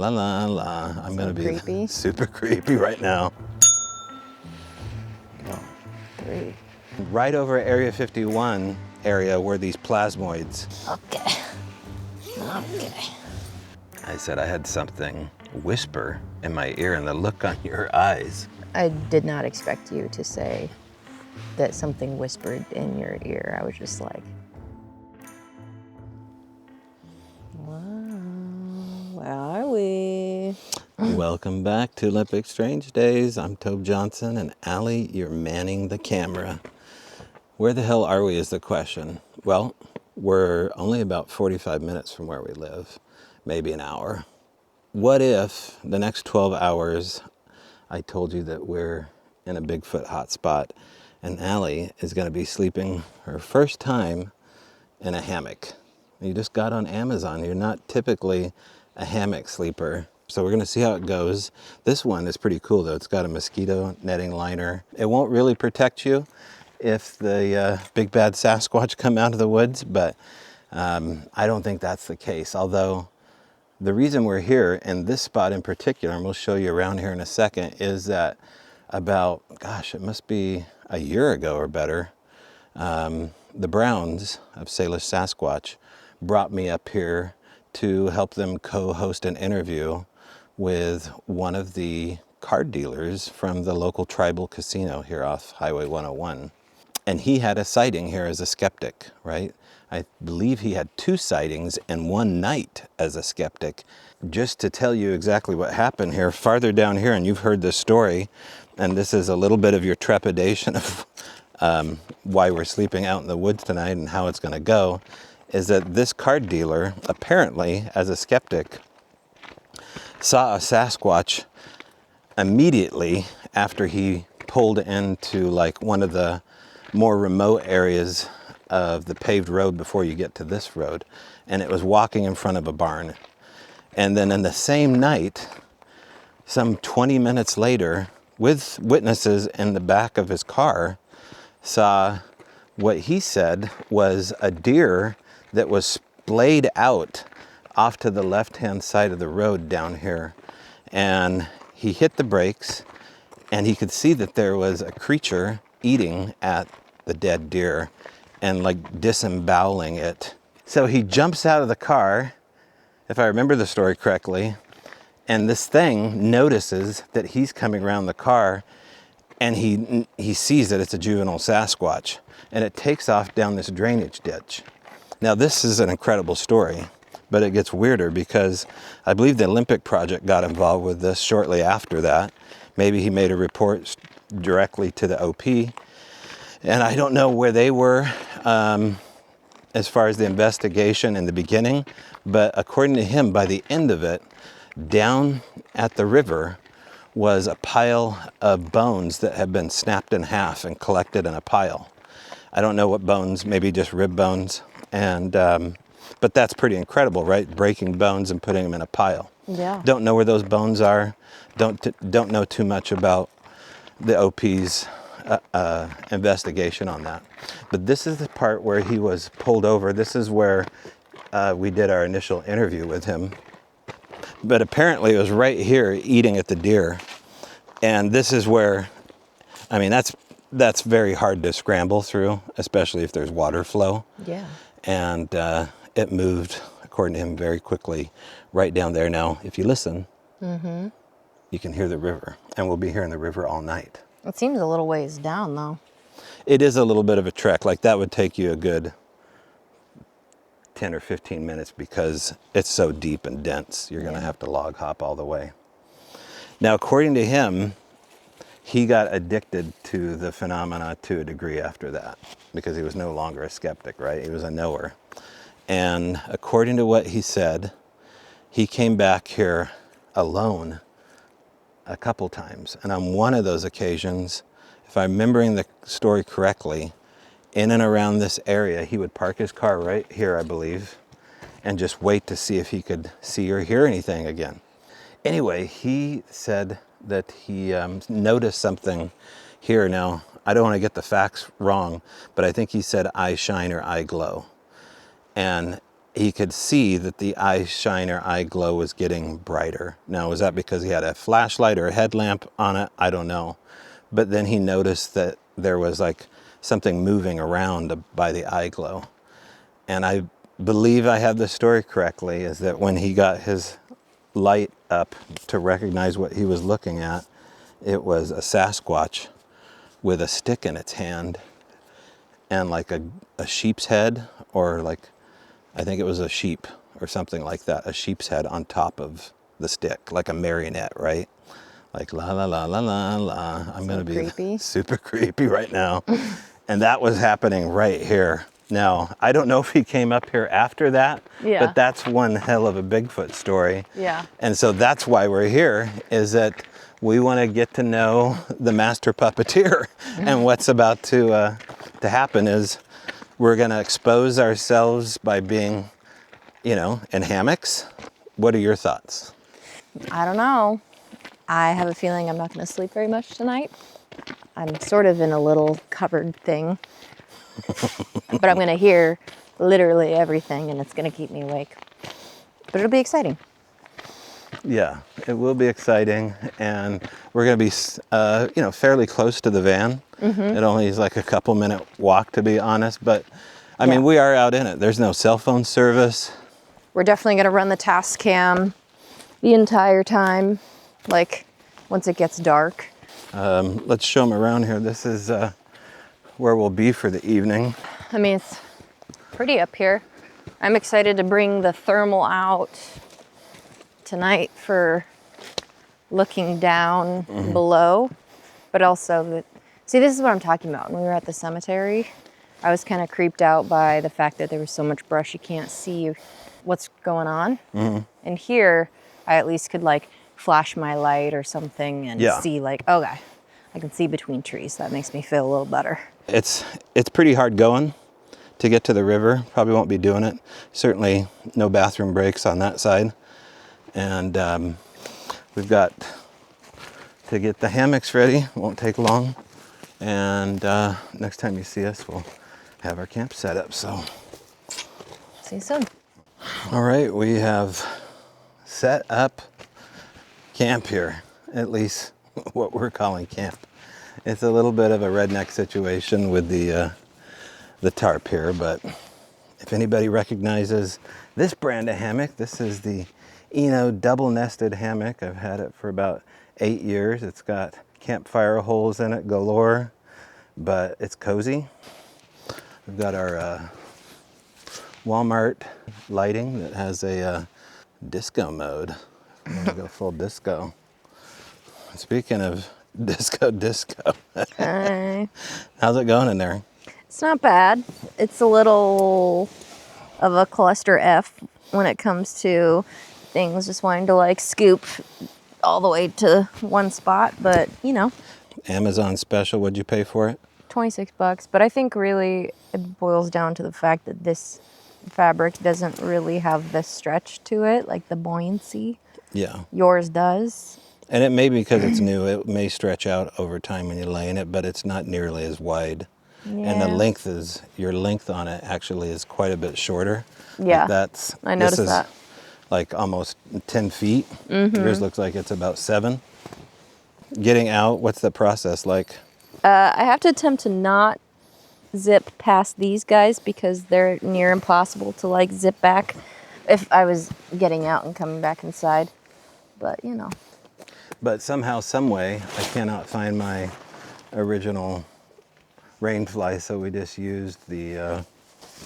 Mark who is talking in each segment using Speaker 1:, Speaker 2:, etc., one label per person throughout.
Speaker 1: La la la. I'm gonna be
Speaker 2: creepy.
Speaker 1: super creepy right now.
Speaker 2: Go. 3.
Speaker 1: Right over Area 51 area were these plasmoids.
Speaker 2: Okay. Okay.
Speaker 1: I said I had something whisper in my ear, and the look on your eyes.
Speaker 2: I did not expect you to say that something whispered in your ear. I was just like, wow, where are we?
Speaker 1: Welcome back to Olympic Strange Days. I'm Tobe Johnson, and Allie, you're manning the camera. Where the hell are we is the question. Well, we're only about 45 minutes from where we live, maybe an hour. What if the next 12 hours I told you that we're in a Bigfoot hotspot and Allie is going to be sleeping her first time in a hammock? You just got on Amazon. You're not typically a hammock sleeper. So we're going to see how it goes. This one is pretty cool though. It's got a mosquito netting liner. It won't really protect you if the big bad Sasquatch come out of the woods, but I don't think that's the case. Although the reason we're here in this spot in particular, and we'll show you around here in a second, is that about, gosh, it must be a year ago or better, the Browns of Salish Sasquatch brought me up here to help them co-host an interview with one of the card dealers from the local tribal casino here off Highway 101. And he had a sighting here as a skeptic, right? I believe he had 2 sightings in one night as a skeptic. Just to tell you exactly what happened here, farther down here, and you've heard this story, and this is a little bit of your trepidation of why we're sleeping out in the woods tonight and how it's going to go, is that this card dealer, apparently, as a skeptic, saw a Sasquatch immediately after he pulled into like one of the more remote areas of the paved road before you get to this road, and it was walking in front of a barn. And then in the same night, some 20 minutes later, with witnesses in the back of his car, saw what he said was a deer that was splayed out off to the left-hand side of the road down here. And he hit the brakes, and he could see that there was a creature eating at the dead deer and like disemboweling it. So he jumps out of the car, if I remember the story correctly, and this thing notices that he's coming around the car, and he sees that it's a juvenile Sasquatch, and it takes off down this drainage ditch. Now this is an incredible story, but it gets weirder because I believe the Olympic Project got involved with this shortly after that. Maybe he made a report directly to the OP, and I don't know where they were as far as the investigation in the beginning, but according to him, by the end of it, down at the river was a pile of bones that had been snapped in half and collected in a pile. I don't know what bones, maybe just rib bones, and but that's pretty incredible, right? Breaking bones and putting them in a pile.
Speaker 2: Yeah.
Speaker 1: Don't know where those bones are. Don't know too much about the OP's investigation on that. But this is the part where he was pulled over. This is where we did our initial interview with him. But apparently it was right here eating at the deer. And this is where, I mean, that's very hard to scramble through, especially if there's water flow.
Speaker 2: Yeah.
Speaker 1: And it moved, according to him, very quickly right down there. Now, if you listen, you can hear the river, and we'll be hearing the river all night.
Speaker 2: It seems a little ways down though.
Speaker 1: It is a little bit of a trek. Like that would take you a good 10 or 15 minutes because it's so deep and dense. You're going to have to log hop all the way. Now, according to him, he got addicted to the phenomena to a degree after that because he was no longer a skeptic, right? He was a knower. And according to what he said, he came back here alone a couple times. And on one of those occasions, if I'm remembering the story correctly, in and around this area, he would park his car right here, I believe, and just wait to see if he could see or hear anything again. Anyway, he said that he noticed something here. Now, I don't want to get the facts wrong, but I think he said eye shine or eye glow. And he could see that the eye shine or eye glow was getting brighter. Now, was that because he had a flashlight or a headlamp on it? I don't know. But then he noticed that there was like something moving around by the eye glow. And I believe I have the story correctly, is that when he got his light up to recognize what he was looking at, it was a Sasquatch with a stick in its hand and like a sheep's head, or like, I think it was a sheep or something like that, a sheep's head on top of the stick, like a marionette, right? Like la la la la la la. I'm gonna be
Speaker 2: creepy.
Speaker 1: super creepy right now. And that was happening right here. Now, I don't know if he came up here after that,
Speaker 2: Yeah.
Speaker 1: but that's one hell of a Bigfoot story.
Speaker 2: Yeah.
Speaker 1: And so that's why we're here, is that we want to get to know the master puppeteer. And what's about to happen is we're going to expose ourselves by being, in hammocks. What are your thoughts?
Speaker 2: I don't know. I have a feeling I'm not going to sleep very much tonight. I'm sort of in a little covered thing. But I'm going to hear literally everything, and it's going to keep me awake. But it'll be exciting.
Speaker 1: Yeah, it will be exciting, and we're going to be, fairly close to the van. It only is like a couple minute walk, to be honest, but I mean, we are out in it. There's no cell phone service.
Speaker 2: We're definitely going to run the task cam the entire time, like once it gets dark.
Speaker 1: Let's show them around here. This is where we'll be for the evening.
Speaker 2: I mean, it's pretty up here. I'm excited to bring the thermal out tonight for looking down below, but also see, this is what I'm talking about. When we were at the cemetery, I was kind of creeped out by the fact that there was so much brush you can't see what's going on. And here, I at least could like flash my light or something and see like, okay, I can see between trees. That makes me feel a little better.
Speaker 1: It's pretty hard going to get to the river. Probably won't be doing it. Certainly no bathroom breaks on that side. And we've got to get the hammocks ready. Won't take long. And next time you see us, we'll have our camp set up. So
Speaker 2: See you soon.
Speaker 1: all right, we have set up camp here, at least what we're calling camp. It's a little bit of a redneck situation with the tarp here, but if anybody recognizes this brand of hammock, this is the double nested hammock. I've had it for about 8 years. It's got campfire holes in it galore, but it's cozy. We've got our Walmart lighting that has a disco mode. I'm gonna go full disco. Speaking of disco.
Speaker 2: Hi.
Speaker 1: How's it going in there?
Speaker 2: It's not bad. It's a little of a cluster F when it comes to things just wanting to like scoop all the way to one spot, but
Speaker 1: Amazon special, what'd you pay for it?
Speaker 2: $26. But I think really it boils down to the fact that this fabric doesn't really have the stretch to it, like the buoyancy.
Speaker 1: Yeah.
Speaker 2: Yours does.
Speaker 1: And it may be because it's new, it may stretch out over time when you lay in it, but it's not nearly as wide.
Speaker 2: Yeah.
Speaker 1: And your length on it actually is quite a bit shorter.
Speaker 2: Yeah,
Speaker 1: Like
Speaker 2: I noticed
Speaker 1: this is
Speaker 2: that.
Speaker 1: like almost 10 feet. Yours looks like it's about 7. Getting out, what's the process like?
Speaker 2: I have to attempt to not zip past these guys because they're near impossible to like zip back if I was getting out and coming back inside. But
Speaker 1: But somehow, some way, I cannot find my original rainfly, so we just used the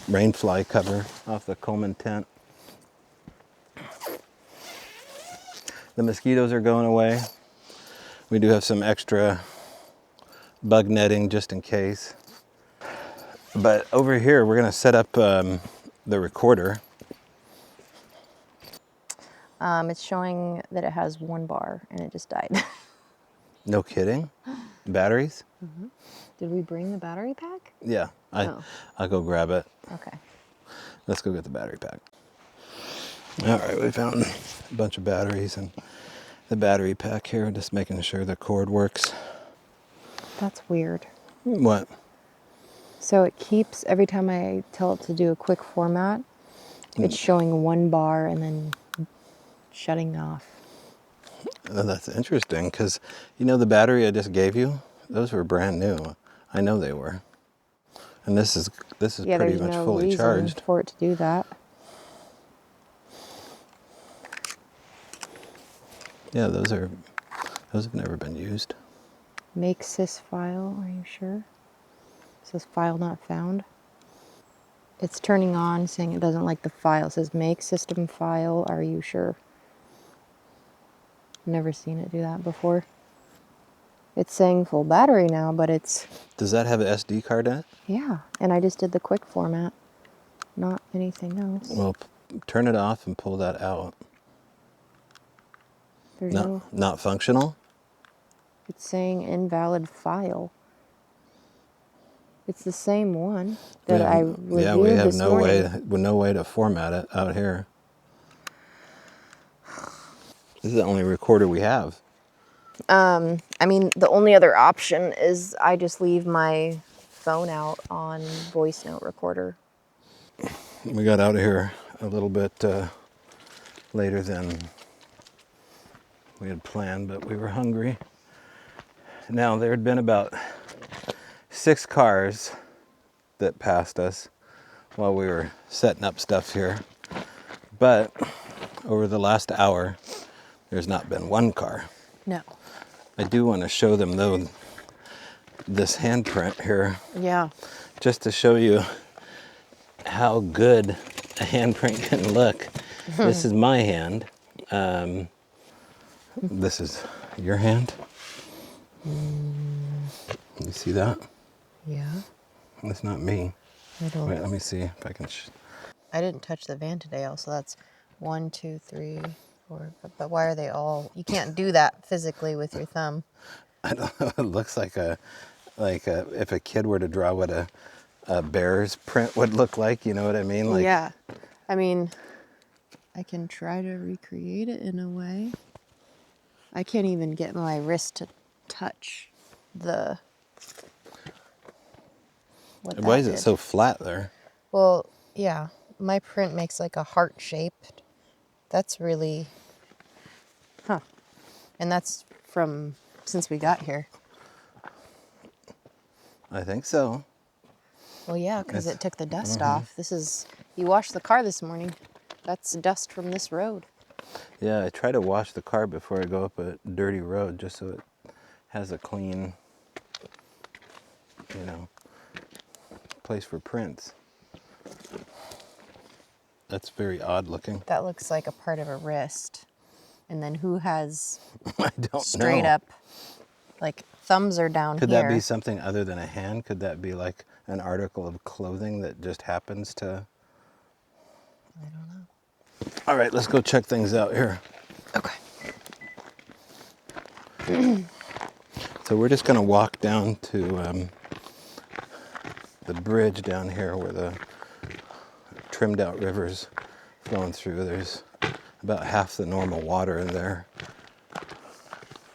Speaker 1: rainfly cover off the Coleman tent. The mosquitoes are going away. We do have some extra bug netting just in case. But over here, we're gonna set up the recorder.
Speaker 2: it's showing that it has 1 bar and it just died.
Speaker 1: No kidding. Batteries?
Speaker 2: Did we bring the battery pack?
Speaker 1: Yeah, I'll go grab it.
Speaker 2: Okay.
Speaker 1: Let's go get the battery pack. All right, we found a bunch of batteries and the battery pack here, just making sure the cord works.
Speaker 2: That's weird.
Speaker 1: What?
Speaker 2: So it keeps, every time I tell it to do a quick format, It's showing one bar and then shutting off.
Speaker 1: Oh, that's interesting, because you know the battery I just gave you? Those were brand new. I know they were. And this is
Speaker 2: Yeah,
Speaker 1: pretty
Speaker 2: there's
Speaker 1: much
Speaker 2: no
Speaker 1: fully
Speaker 2: reason
Speaker 1: charged.
Speaker 2: for it to do that.
Speaker 1: Yeah, those have never been used.
Speaker 2: Make sys file, are you sure? It says file not found. It's turning on, saying it doesn't like the file. It says make system file, are you sure? Never seen it do that before. It's saying full battery now, but it's...
Speaker 1: Does that have an SD card in it?
Speaker 2: Yeah, and I just did the quick format, not anything else.
Speaker 1: Well, turn it off and pull that out.
Speaker 2: There's no...
Speaker 1: Not functional?
Speaker 2: It's saying invalid file. It's the same one that I reviewed
Speaker 1: we have
Speaker 2: this morning.
Speaker 1: no way to format it out here. This is the only recorder we have.
Speaker 2: I mean, the only other option is I just leave my phone out on voice note recorder.
Speaker 1: We got out of here a little bit later than we had planned, but we were hungry. Now, there had been about 6 cars that passed us while we were setting up stuff here. But over the last hour, there's not been one car.
Speaker 2: No.
Speaker 1: I do want to show them, though, this handprint here,
Speaker 2: Yeah.
Speaker 1: just to show you how good a handprint can look. This is my hand. This is your hand. You see that?
Speaker 2: Yeah.
Speaker 1: That's not me.
Speaker 2: I don't...
Speaker 1: Wait, let me see if I can...
Speaker 2: I didn't touch the van today, also. That's 1, 2, 3, 4. But why are they all... You can't do that physically with your thumb.
Speaker 1: I don't know. It looks like if a kid were to draw what a bear's print would look like. You know what I mean? Like,
Speaker 2: yeah. I mean, I can try to recreate it in a way. I can't even get my wrist to touch the...
Speaker 1: Why is it so flat there?
Speaker 2: Well, yeah. My print makes like a heart shape. That's really... Huh. And that's from since we got here.
Speaker 1: I think so.
Speaker 2: Well, yeah, because it took the dust off. This is... You washed the car this morning. That's dust from this road.
Speaker 1: Yeah, I try to wash the car before I go up a dirty road just so it has a clean, place for prints. That's very odd looking.
Speaker 2: That looks like a part of a wrist. And then who has
Speaker 1: I don't
Speaker 2: straight
Speaker 1: know.
Speaker 2: up, like thumbs are down
Speaker 1: Could
Speaker 2: here.
Speaker 1: that be something other than a hand? Could that be like an article of clothing that just happens to...
Speaker 2: I don't know.
Speaker 1: All right, let's go check things out here.
Speaker 2: Okay.
Speaker 1: So we're just going to walk down to the bridge down here where the trimmed out river's flowing through. There's about half the normal water in there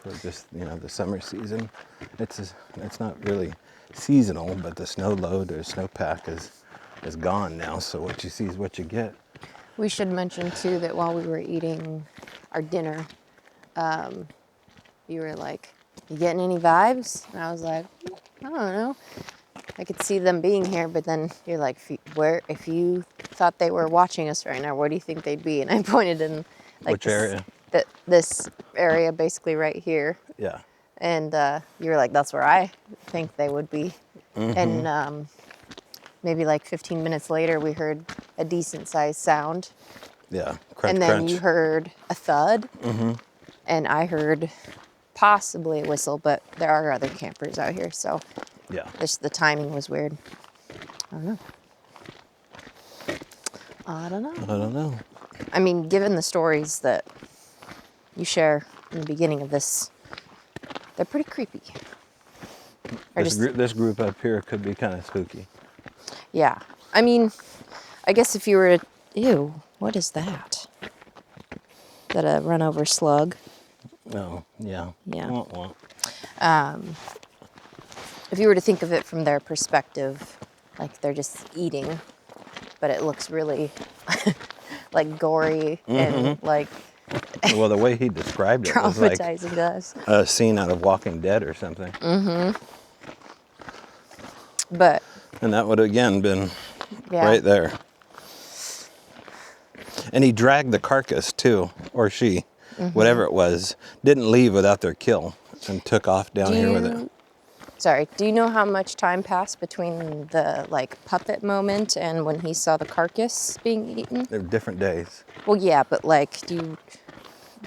Speaker 1: for just, the summer season. It's not really seasonal, but the snow load or snowpack is gone now, so what you see is what you get.
Speaker 2: We should mention too that while we were eating our dinner, you were like, "You getting any vibes?" And I was like, "I don't know. I could see them being here," but then you're like, if you thought they were watching us right now, where do you think they'd be?" And I pointed in like
Speaker 1: Which area?
Speaker 2: This area, basically right here.
Speaker 1: Yeah.
Speaker 2: And you were like, "That's where I think they would be."
Speaker 1: Mm-hmm.
Speaker 2: And maybe like 15 minutes later, we heard a decent sized sound.
Speaker 1: Yeah, crunch,
Speaker 2: and then
Speaker 1: crunch.
Speaker 2: you heard a thud. Mm-hmm. And I heard possibly a whistle, but there are other campers out here, so
Speaker 1: Yeah.
Speaker 2: the timing was weird. I don't know. I don't know. I mean, given the stories that you share in the beginning of this, they're pretty creepy.
Speaker 1: This group up here could be kind of spooky.
Speaker 2: Yeah. I mean, I guess if you were to... Ew, what is that? Is that a run over slug?
Speaker 1: Oh, yeah.
Speaker 2: Yeah.
Speaker 1: Wah, wah.
Speaker 2: If you were to think of it from their perspective, like they're just eating, but it looks really like gory and like
Speaker 1: Well, the way he described it was like
Speaker 2: traumatizing to us.
Speaker 1: a scene out of Walking Dead or something.
Speaker 2: But
Speaker 1: And that would have again been
Speaker 2: yeah,
Speaker 1: right there. And he dragged the carcass too, or she, whatever it was, didn't leave without their kill and took off down here with it.
Speaker 2: Sorry, do you know how much time passed between the like puppet moment and when he saw the carcass being eaten?
Speaker 1: They're different days.
Speaker 2: Well, yeah, but like, do you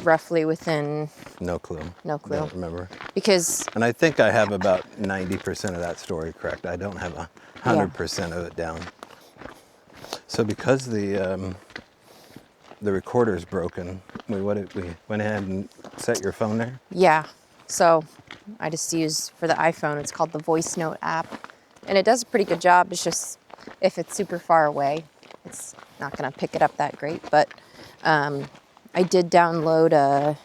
Speaker 2: roughly within?
Speaker 1: No clue.
Speaker 2: No clue.
Speaker 1: Don't remember.
Speaker 2: Because
Speaker 1: And I think I have about 90% of that story correct. I don't have 100% of it down. So because the recorder's broken, we went ahead and set your phone there.
Speaker 2: yeah, so I just use for the iPhone. It's called the Voice Note app, and it does a pretty good job. It's just if it's super far away, it's not gonna pick it up that great. But I did download a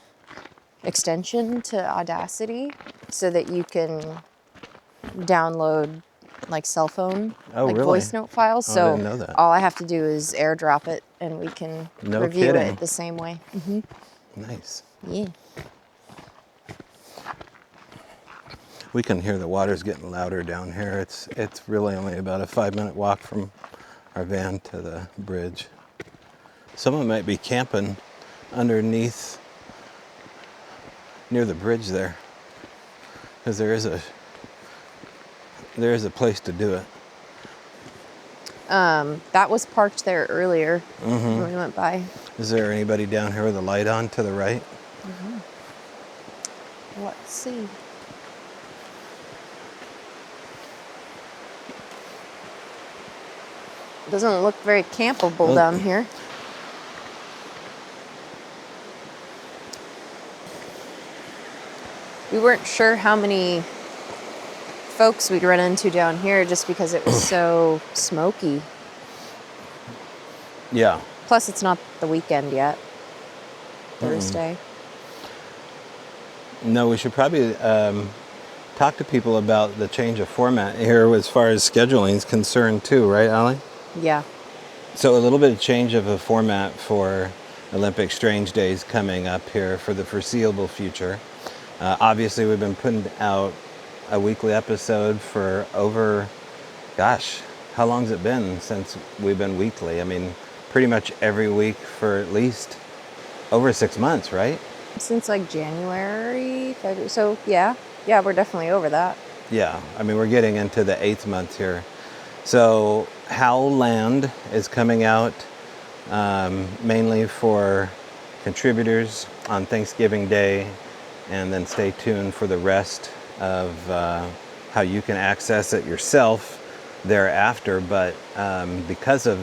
Speaker 2: extension to Audacity so that you can download like cell phone like
Speaker 1: really?
Speaker 2: voice note files.
Speaker 1: Oh, I
Speaker 2: So
Speaker 1: didn't know that.
Speaker 2: all I have to do is airdrop it and we can
Speaker 1: No
Speaker 2: review
Speaker 1: kidding.
Speaker 2: it the same way.
Speaker 1: Nice.
Speaker 2: Yeah.
Speaker 1: We can hear the water's getting louder down here. It's really only about a 5-minute walk from our van to the bridge. Someone might be camping underneath near the bridge there, because there is a place to do it.
Speaker 2: That was parked there earlier when we went by.
Speaker 1: Is there anybody down here with a light on to the right?
Speaker 2: Let's see. Doesn't look very campable down here. We weren't sure how many folks we'd run into down here just because it was so smoky.
Speaker 1: Yeah.
Speaker 2: Plus, it's not the weekend yet. Thursday.
Speaker 1: No, we should probably talk to people about the change of format here as far as scheduling is concerned too, right, Allie?
Speaker 2: Yeah.
Speaker 1: So a little bit of change of a format for Olympic Strange Days coming up here for the foreseeable future. Obviously, we've been putting out a weekly episode for over, gosh, how long's it been since we've been weekly? I mean, pretty much every week for at least over 6 months, right?
Speaker 2: Since like January, February. So yeah, we're definitely over that.
Speaker 1: Yeah, I mean, we're getting into the 8th month here. So Howland is coming out mainly for contributors on Thanksgiving Day, and then stay tuned for the rest of how you can access it yourself thereafter. But because of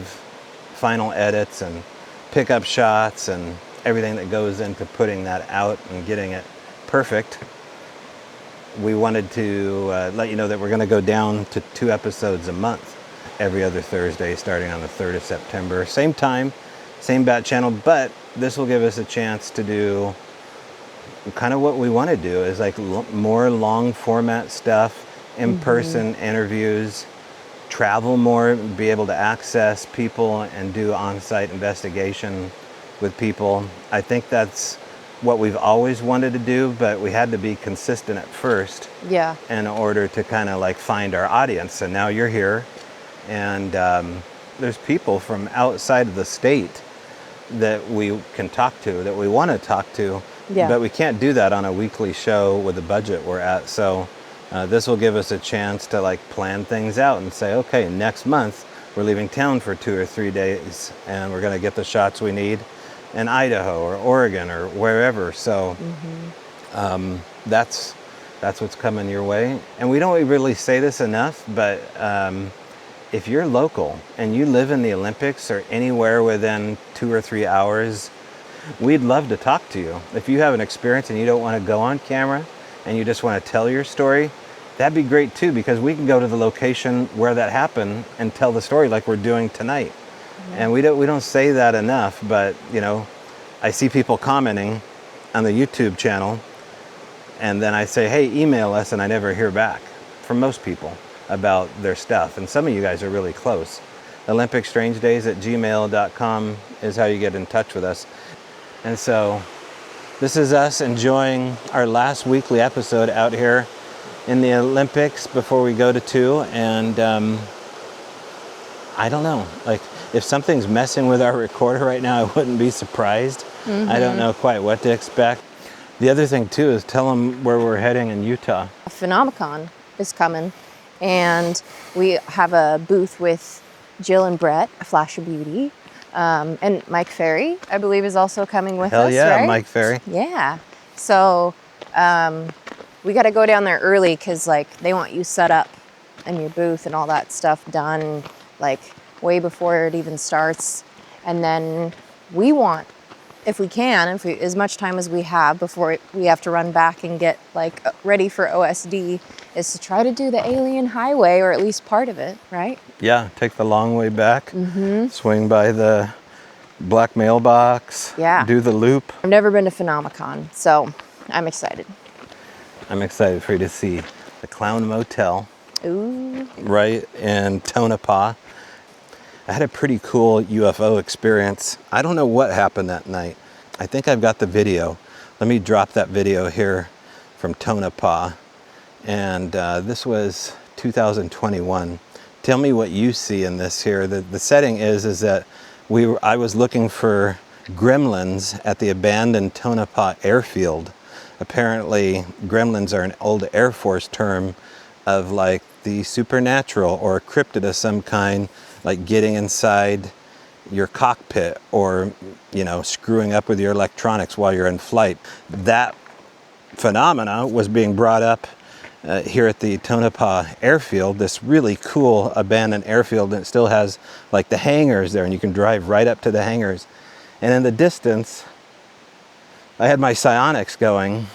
Speaker 1: final edits and pickup shots and everything that goes into putting that out and getting it perfect, we wanted to let you know that we're going to go down to 2 episodes a month every other Thursday starting on the 3rd of September. Same time, same bat channel, but this will give us a chance to do kind of what we want to do is like more long format stuff, in-person interviews, travel more, be able to access people and do on-site investigation with people. I think that's what we've always wanted to do, but we had to be consistent at first in order to kind of like find our audience. And now you're here, and there's people from outside of the state that we can talk to, that we want to talk to, but we can't do that on a weekly show with the budget we're at. So this will give us a chance to like plan things out and say, okay, next month we're leaving town for 2 or 3 days and we're going to get the shots we need in Idaho or Oregon or wherever. So that's what's coming your way. And we don't really say this enough, but if you're local and you live in the Olympics or anywhere within 2 or 3 hours, we'd love to talk to you. If you have an experience and you don't want to go on camera and you just want to tell your story, that'd be great too, because we can go to the location where that happened and tell the story like we're doing tonight. And we don't say that enough, but you know, I see people commenting on the YouTube channel and then I say, hey, email us, and I never hear back from most people about their stuff. And some of you guys are really close. olympicstrangedays@gmail.com is how you get in touch with us. And so this is us enjoying our last weekly episode out here in the Olympics before we go to 2. And I don't know, like if something's messing with our recorder right now, I wouldn't be surprised. I don't know quite what to expect. The other thing too is tell them where we're heading in Utah.
Speaker 2: Phenomenon is coming, and we have a booth with Jill and Brett, A Flash of Beauty, and Mike Ferry, I believe, is also coming with
Speaker 1: Hell
Speaker 2: us,
Speaker 1: yeah,
Speaker 2: right?
Speaker 1: Mike Ferry.
Speaker 2: Yeah. So we got to go down there early because, like, they want you set up in your booth and all that stuff done, like, way before it even starts. And then we want, if we can, as much time as we have before we have to run back and get like ready for OSD, is to try to do the Alien Highway, or at least part of it, right?
Speaker 1: Yeah, take the long way back, swing by the black mailbox,
Speaker 2: Yeah.
Speaker 1: do the loop.
Speaker 2: I've never been to Phenomenon, so I'm excited.
Speaker 1: I'm excited for you to see the Clown Motel
Speaker 2: Ooh.
Speaker 1: right in Tonopah. I had a pretty cool UFO experience. I don't know what happened that night. I think I've got the video. Let me drop that video here from Tonopah. And this was 2021. Tell me what you see in this here. The setting is that I was looking for gremlins at the abandoned Tonopah airfield. Apparently, gremlins are an old Air Force term of like the supernatural or a cryptid of some kind, like getting inside your cockpit or, you know, screwing up with your electronics while you're in flight. That phenomena was being brought up here at the Tonopah airfield, this really cool abandoned airfield, and it still has like the hangars there, and you can drive right up to the hangars. And in the distance, I had my psionics going,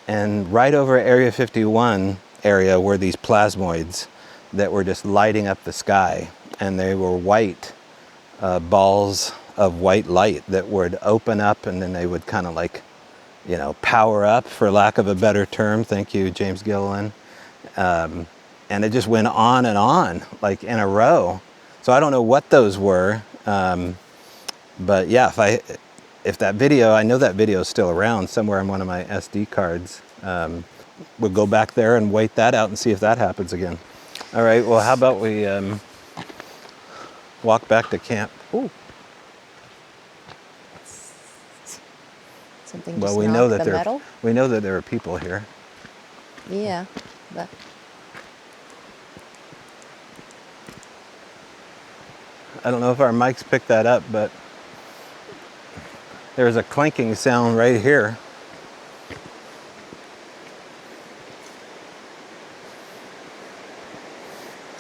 Speaker 1: and right over Area 51 area were these plasmoids that were just lighting up the sky, and they were white balls of white light that would open up, and then they would kind of like, you know, power up, for lack of a better term. Thank you, James Gilliland. And it just went on, like in a row. So I don't know what those were, but yeah, if that video, I know that video is still around somewhere on one of my SD cards. We'll go back there and wait that out and see if that happens again. All right, well, how about we walk back to camp?
Speaker 2: Ooh. Something just
Speaker 1: Well, we know
Speaker 2: knocked
Speaker 1: that
Speaker 2: the metal?
Speaker 1: we know that there are people here.
Speaker 2: Yeah, but
Speaker 1: I don't know if our mics picked that up, but there's a clinking sound right here.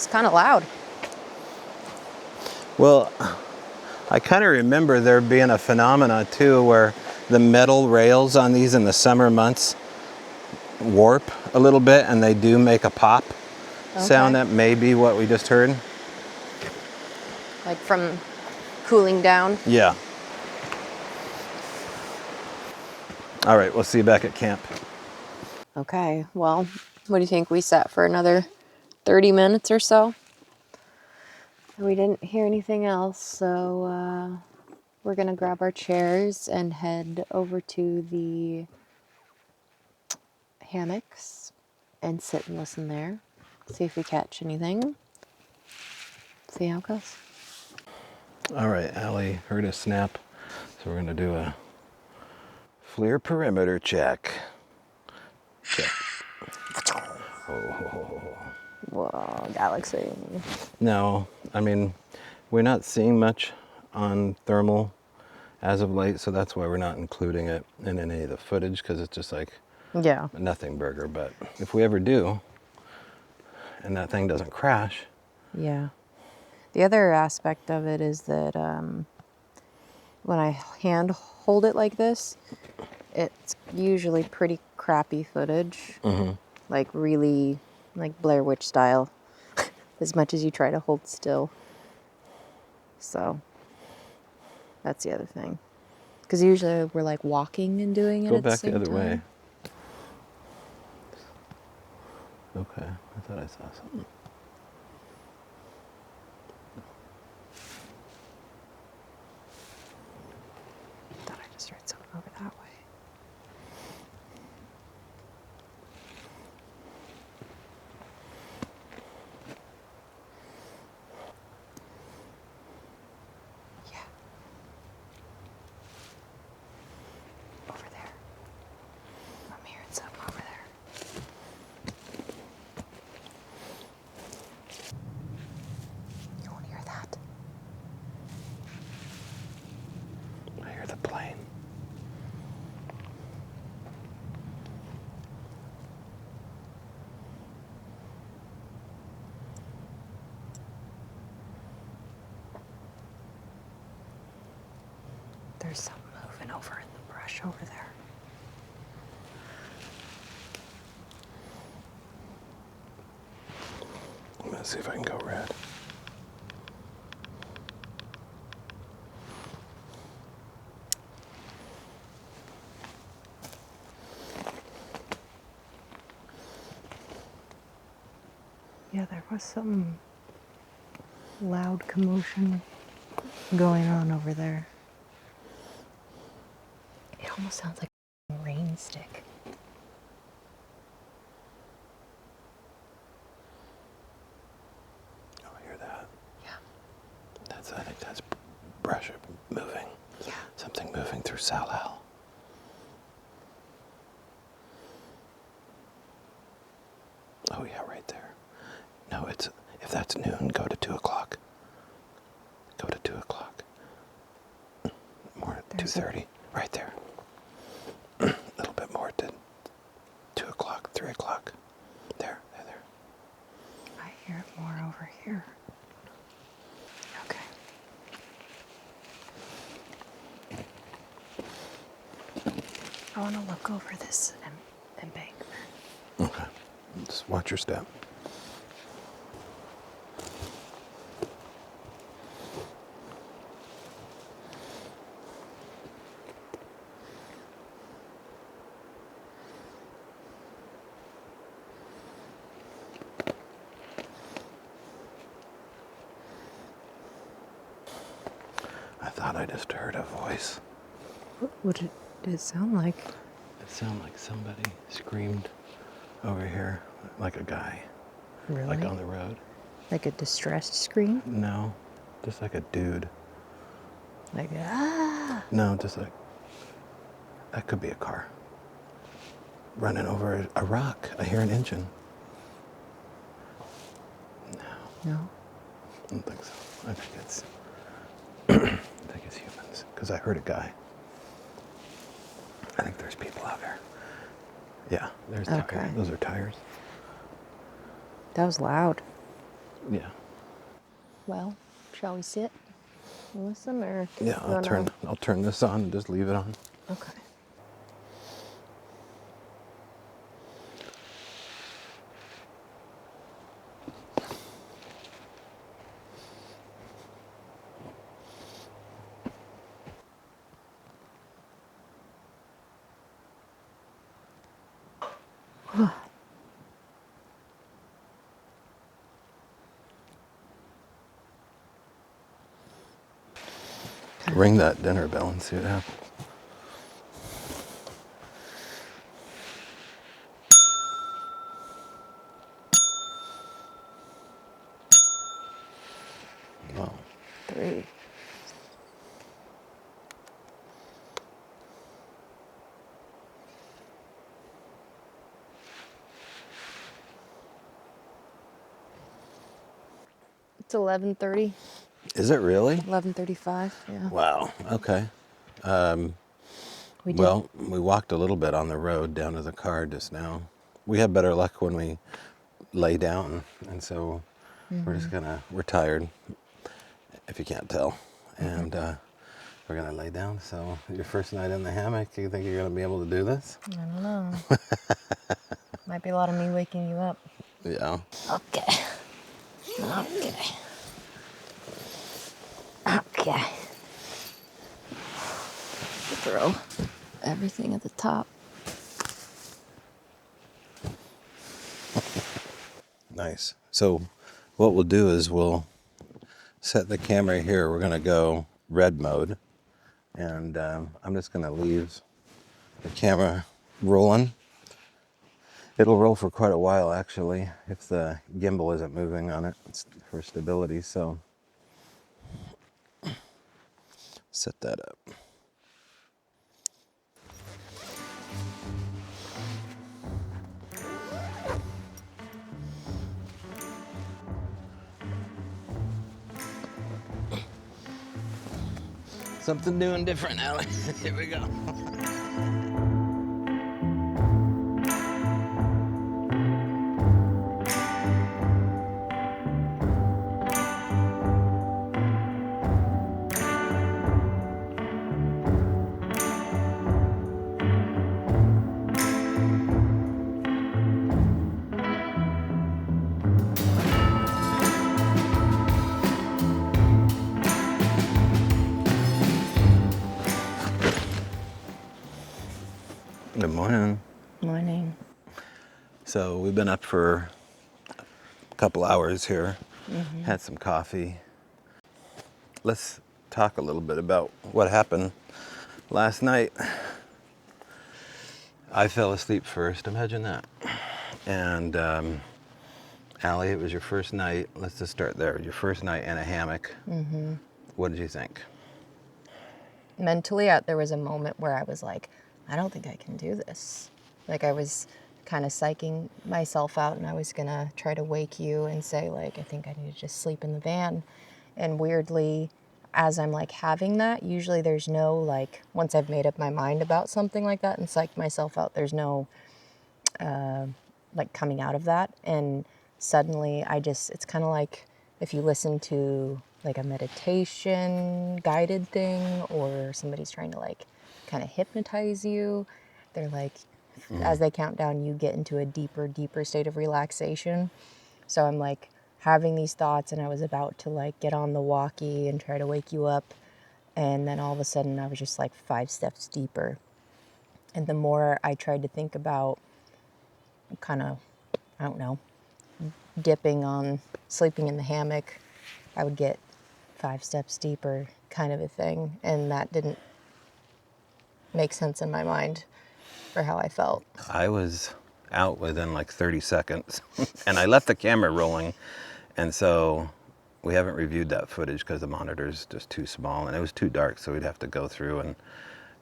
Speaker 2: it's kind of loud.
Speaker 1: Well, I kind of remember there being a phenomena too where the metal rails on these in the summer months warp a little bit, and they do make a pop sound. That may be what we just heard.
Speaker 2: Like from cooling down.
Speaker 1: Yeah. All right, we'll see you back at camp.
Speaker 2: Okay, well, what do you think? We sat for another 30 minutes or so. We didn't hear anything else, so we're gonna grab our chairs and head over to the hammocks and sit and listen there. See if we catch anything. See how it goes.
Speaker 1: All right, Allie heard a snap, so we're gonna do a FLIR perimeter check.
Speaker 2: Whoa, galaxy.
Speaker 1: No, I mean, we're not seeing much on thermal as of late, so that's why we're not including it in any of the footage, because it's just like
Speaker 2: Yeah.
Speaker 1: a nothing burger. But if we ever do, and that thing doesn't crash.
Speaker 2: Yeah. The other aspect of it is that when I hand hold it like this, it's usually pretty crappy footage. Like really, like Blair Witch style, as much as you try to hold still. So that's the other thing. Because usually we're like walking and doing it
Speaker 1: Go
Speaker 2: at the
Speaker 1: back
Speaker 2: same
Speaker 1: the other
Speaker 2: time.
Speaker 1: way. Okay, I thought I saw something.
Speaker 2: There's something moving over in the brush over there.
Speaker 1: I'm gonna see if I can go red.
Speaker 2: Yeah, there was some loud commotion going on over there. It almost sounds like a rain stick.
Speaker 1: Oh, I hear that.
Speaker 2: Yeah.
Speaker 1: I think that's brush moving.
Speaker 2: Yeah.
Speaker 1: Something moving through Salal. Oh yeah, right there. No, if that's noon, go to 2 o'clock. Go to 2 o'clock. More 2:30. Right there. A little bit more to 2 o'clock, 3 o'clock. There.
Speaker 2: I hear it more over here. Okay. I want to look over this embankment.
Speaker 1: Okay. Just watch your step. I thought I just heard a voice.
Speaker 2: What did it sound like?
Speaker 1: It sounded like somebody screamed over here, like a guy.
Speaker 2: Really?
Speaker 1: Like on the road.
Speaker 2: Like a distressed scream?
Speaker 1: No, just like a dude.
Speaker 2: Like, ah!
Speaker 1: No, just like, that could be a car. Running over a rock. I hear an engine. No,
Speaker 2: No?
Speaker 1: I don't think so. I think it's, I think it's humans, because I heard a guy. I think there's people out here. Yeah, there's
Speaker 2: Okay.
Speaker 1: tires. Those are tires.
Speaker 2: That was loud.
Speaker 1: Yeah.
Speaker 2: Well, shall we sit and listen, or
Speaker 1: Yeah,
Speaker 2: you wanna-
Speaker 1: I'll turn this on and just leave it on.
Speaker 2: Okay.
Speaker 1: Ring that dinner bell and see what happens. Wow.
Speaker 2: 3. It's 11:30.
Speaker 1: Is it really?
Speaker 2: 11:35. Yeah.
Speaker 1: Wow. Okay.
Speaker 2: We did.
Speaker 1: Well, we walked a little bit on the road down to the car just now. We have better luck when we lay down, and so we're tired, if you can't tell, and we're gonna lay down. So your first night in the hammock, you think you're gonna be able to do this?
Speaker 2: I don't know. Might be a lot of me waking you up.
Speaker 1: Yeah.
Speaker 2: Okay. Throw everything at the top.
Speaker 1: Nice. So what we'll do is we'll set the camera here. We're gonna go red mode, and I'm just gonna leave the camera rolling. It'll roll for quite a while, actually, if the gimbal isn't moving on it. It's for stability, so set that up. Something new and different, Allie. Here we go. Morning.
Speaker 2: Morning.
Speaker 1: So we've been up for a couple hours here, had some coffee. Let's talk a little bit about what happened last night. I fell asleep first, imagine that. And Allie, it was your first night. Let's just start there. Your first night in a hammock. What did you think?
Speaker 2: Mentally, there was a moment where I was like, I don't think I can do this. Like, I was kind of psyching myself out, and I was going to try to wake you and say, like, I think I need to just sleep in the van. And weirdly, as I'm like having that, usually there's no, like, once I've made up my mind about something like that and psyched myself out, there's no like coming out of that. And suddenly it's kind of like if you listen to like a meditation guided thing, or somebody's trying to like kind of hypnotize you. They're like, as they count down, you get into a deeper state of relaxation. So I'm like having these thoughts, and I was about to like get on the walkie and try to wake you up. And then all of a sudden I was just like 5 steps deeper. And the more I tried to think about kind of, I don't know, dipping on sleeping in the hammock, I would get 5 steps deeper, kind of a thing. And that didn't make sense in my mind for how I felt.
Speaker 1: I was out within like 30 seconds and I left the camera rolling. And so we haven't reviewed that footage because the monitor's just too small and it was too dark. So we'd have to go through and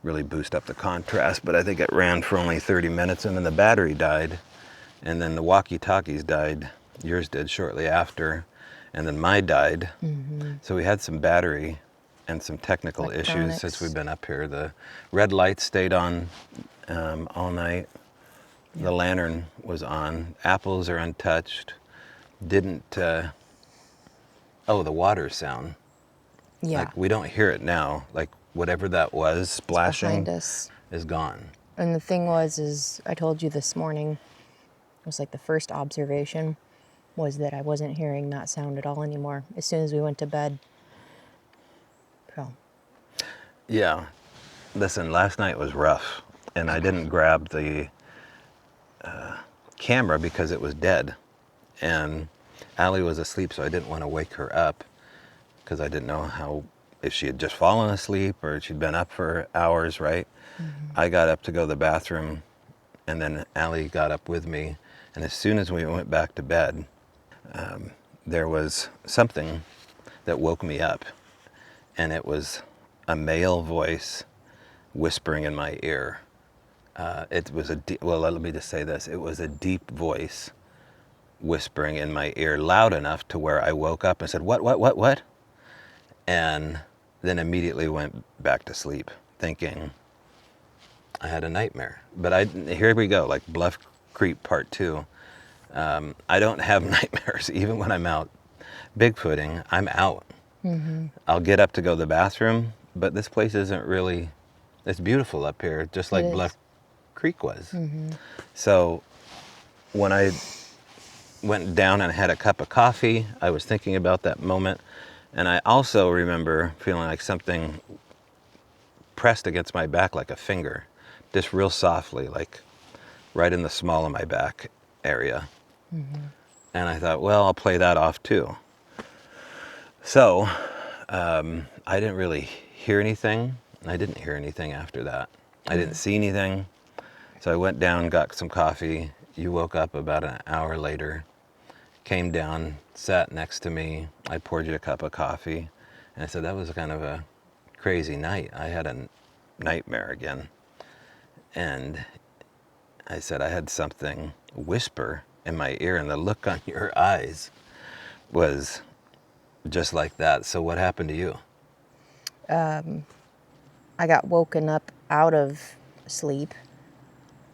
Speaker 1: really boost up the contrast. But I think it ran for only 30 minutes and then the battery died. And then the walkie-talkies died. Yours did shortly after. And then mine died. So we had some battery and some technical issues since we've been up here. The red lights stayed on all night. The lantern was on. Apples are untouched. Didn't, the water sound.
Speaker 2: Yeah.
Speaker 1: Like we don't hear it now. Like whatever that was splashing
Speaker 2: Behind us.
Speaker 1: is gone.
Speaker 2: And the thing is I told you this morning, it was like the first observation was that I wasn't hearing that sound at all anymore as soon as we went to bed. So.
Speaker 1: Yeah. Listen, last night was rough, and I didn't grab the camera because it was dead. And Allie was asleep, so I didn't want to wake her up because I didn't know if she had just fallen asleep or she'd been up for hours, right? I got up to go to the bathroom, and then Allie got up with me. And as soon as we went back to bed, there was something that woke me up. And it was a male voice whispering in my ear. It was let me just say this. It was a deep voice whispering in my ear, loud enough to where I woke up and said, what? And then immediately went back to sleep, thinking I had a nightmare. But here we go, like Bluff Creek Part 2. I don't have nightmares. Even when I'm out Bigfooting, I'm out. I'll get up to go to the bathroom, but this place isn't really, it's beautiful up here, just like Bluff Creek was. So when I went down and had a cup of coffee, I was thinking about that moment. And I also remember feeling like something pressed against my back like a finger, just real softly, like right in the small of my back area. And I thought, well, I'll play that off too. So I didn't really hear anything. I didn't hear anything after that. I didn't see anything. So I went down, got some coffee. You woke up about an hour later, came down, sat next to me. I poured you a cup of coffee. And I said, that was kind of a crazy night. I had a nightmare again. And I said, I had something whisper in my ear, and the look on your eyes was just like that. So what happened to you?
Speaker 2: I got woken up out of sleep,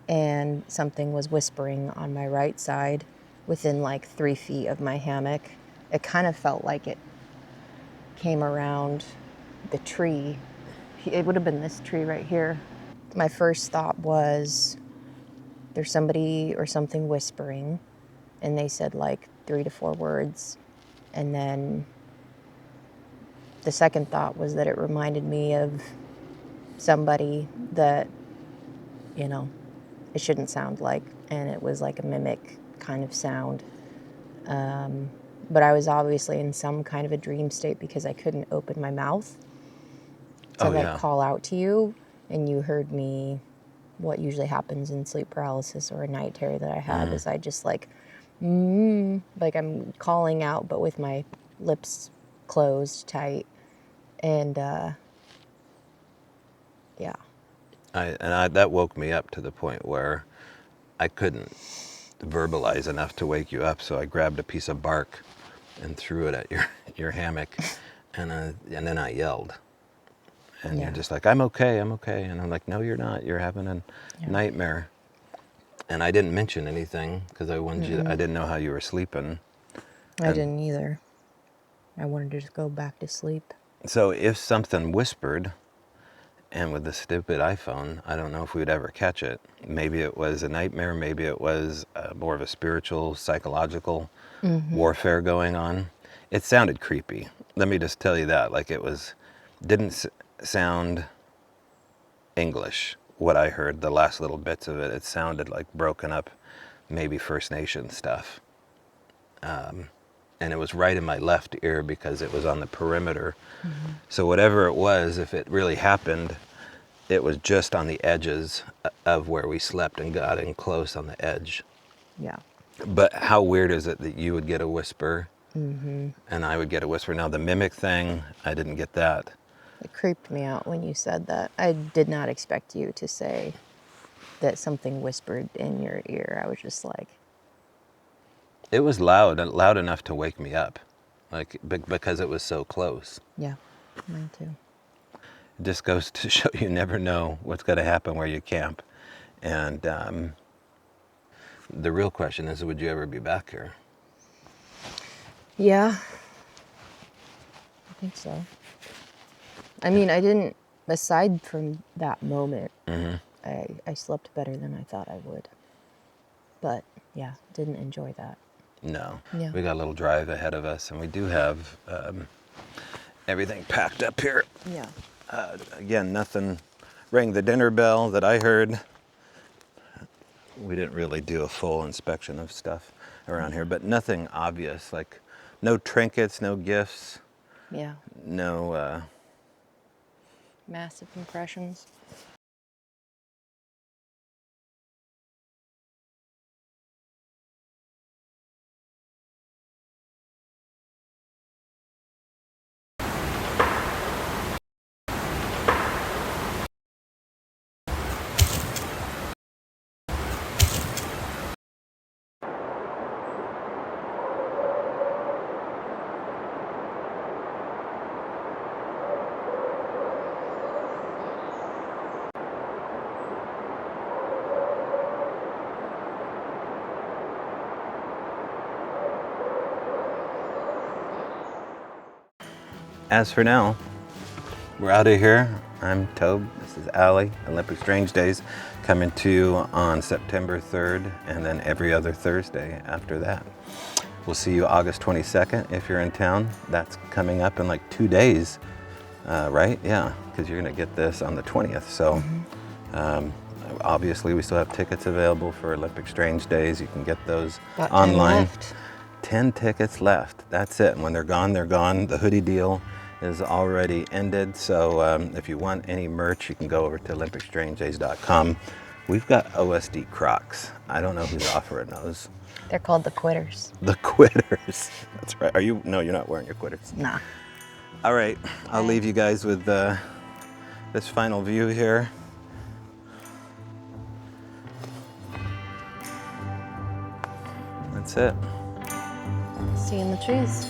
Speaker 2: and something was whispering on my right side within like 3 feet of my hammock. It kind of felt like it came around the tree. It would have been this tree right here. My first thought was there's somebody or something whispering, and they said like 3 to 4 words. And then the second thought was that it reminded me of somebody that, it shouldn't sound like, and it was like a mimic kind of sound. But I was obviously in some kind of a dream state because I couldn't open my mouth to call out to you, and you heard me. What usually happens in sleep paralysis or a night terror that I have is I just like I'm calling out, but with my lips closed tight, and yeah.
Speaker 1: That woke me up to the point where I couldn't verbalize enough to wake you up, so I grabbed a piece of bark and threw it at your hammock, and then I yelled, and you're just like, I'm okay, and I'm like, no, you're not. You're having a nightmare. And I didn't mention anything because I wanted you. I didn't know how you were sleeping.
Speaker 2: I didn't either. I wanted to just go back to sleep.
Speaker 1: So if something whispered, and with the stupid iPhone, I don't know if we'd ever catch it. Maybe it was a nightmare. Maybe it was more of a spiritual, psychological warfare going on. It sounded creepy. Let me just tell you that. Like didn't sound English. What I heard, the last little bits of it, it sounded like broken up, maybe First Nation stuff. And it was right in my left ear because it was on the perimeter. So whatever it was, if it really happened, it was just on the edges of where we slept and got in close on the edge.
Speaker 2: Yeah.
Speaker 1: But how weird is it that you would get a whisper and I would get a whisper? Now the mimic thing, I didn't get that.
Speaker 2: It creeped me out when you said that. I did not expect you to say that something whispered in your ear. I was just like...
Speaker 1: It was loud enough to wake me up, like because it was so close.
Speaker 2: Yeah, mine too.
Speaker 1: It just goes to show you never know what's going to happen where you camp. And the real question is, would you ever be back here?
Speaker 2: Yeah, I think so. I mean, I didn't, aside from that moment, I slept better than I thought I would. But yeah, didn't enjoy that.
Speaker 1: No.
Speaker 2: Yeah.
Speaker 1: We got a little drive ahead of us, and we do have everything packed up here.
Speaker 2: Yeah.
Speaker 1: Again, nothing rang the dinner bell that I heard. We didn't really do a full inspection of stuff around here, but nothing obvious, like no trinkets, no gifts.
Speaker 2: Yeah.
Speaker 1: No...
Speaker 2: Massive impressions.
Speaker 1: As for now, we're out of here. I'm Tobe, this is Allie. Olympic Strange Days coming to you on September 3rd and then every other Thursday after that. We'll see you August 22nd if you're in town. That's coming up in like 2 days, right? Yeah, because you're gonna get this on the 20th. So obviously we still have tickets available for Olympic Strange Days. You can get those
Speaker 2: About 10
Speaker 1: online.
Speaker 2: left.
Speaker 1: 10 tickets left. That's it. And when they're gone, they're gone. The hoodie deal is already ended. So if you want any merch, you can go over to olympicstrangedays.com. We've got OSD Crocs. I don't know who's offering those.
Speaker 2: They're called the Quitters.
Speaker 1: The Quitters. That's right. Are you? No, you're not wearing your Quitters.
Speaker 2: Nah.
Speaker 1: All right. I'll leave you guys with this final view here. That's it.
Speaker 2: See you in the trees.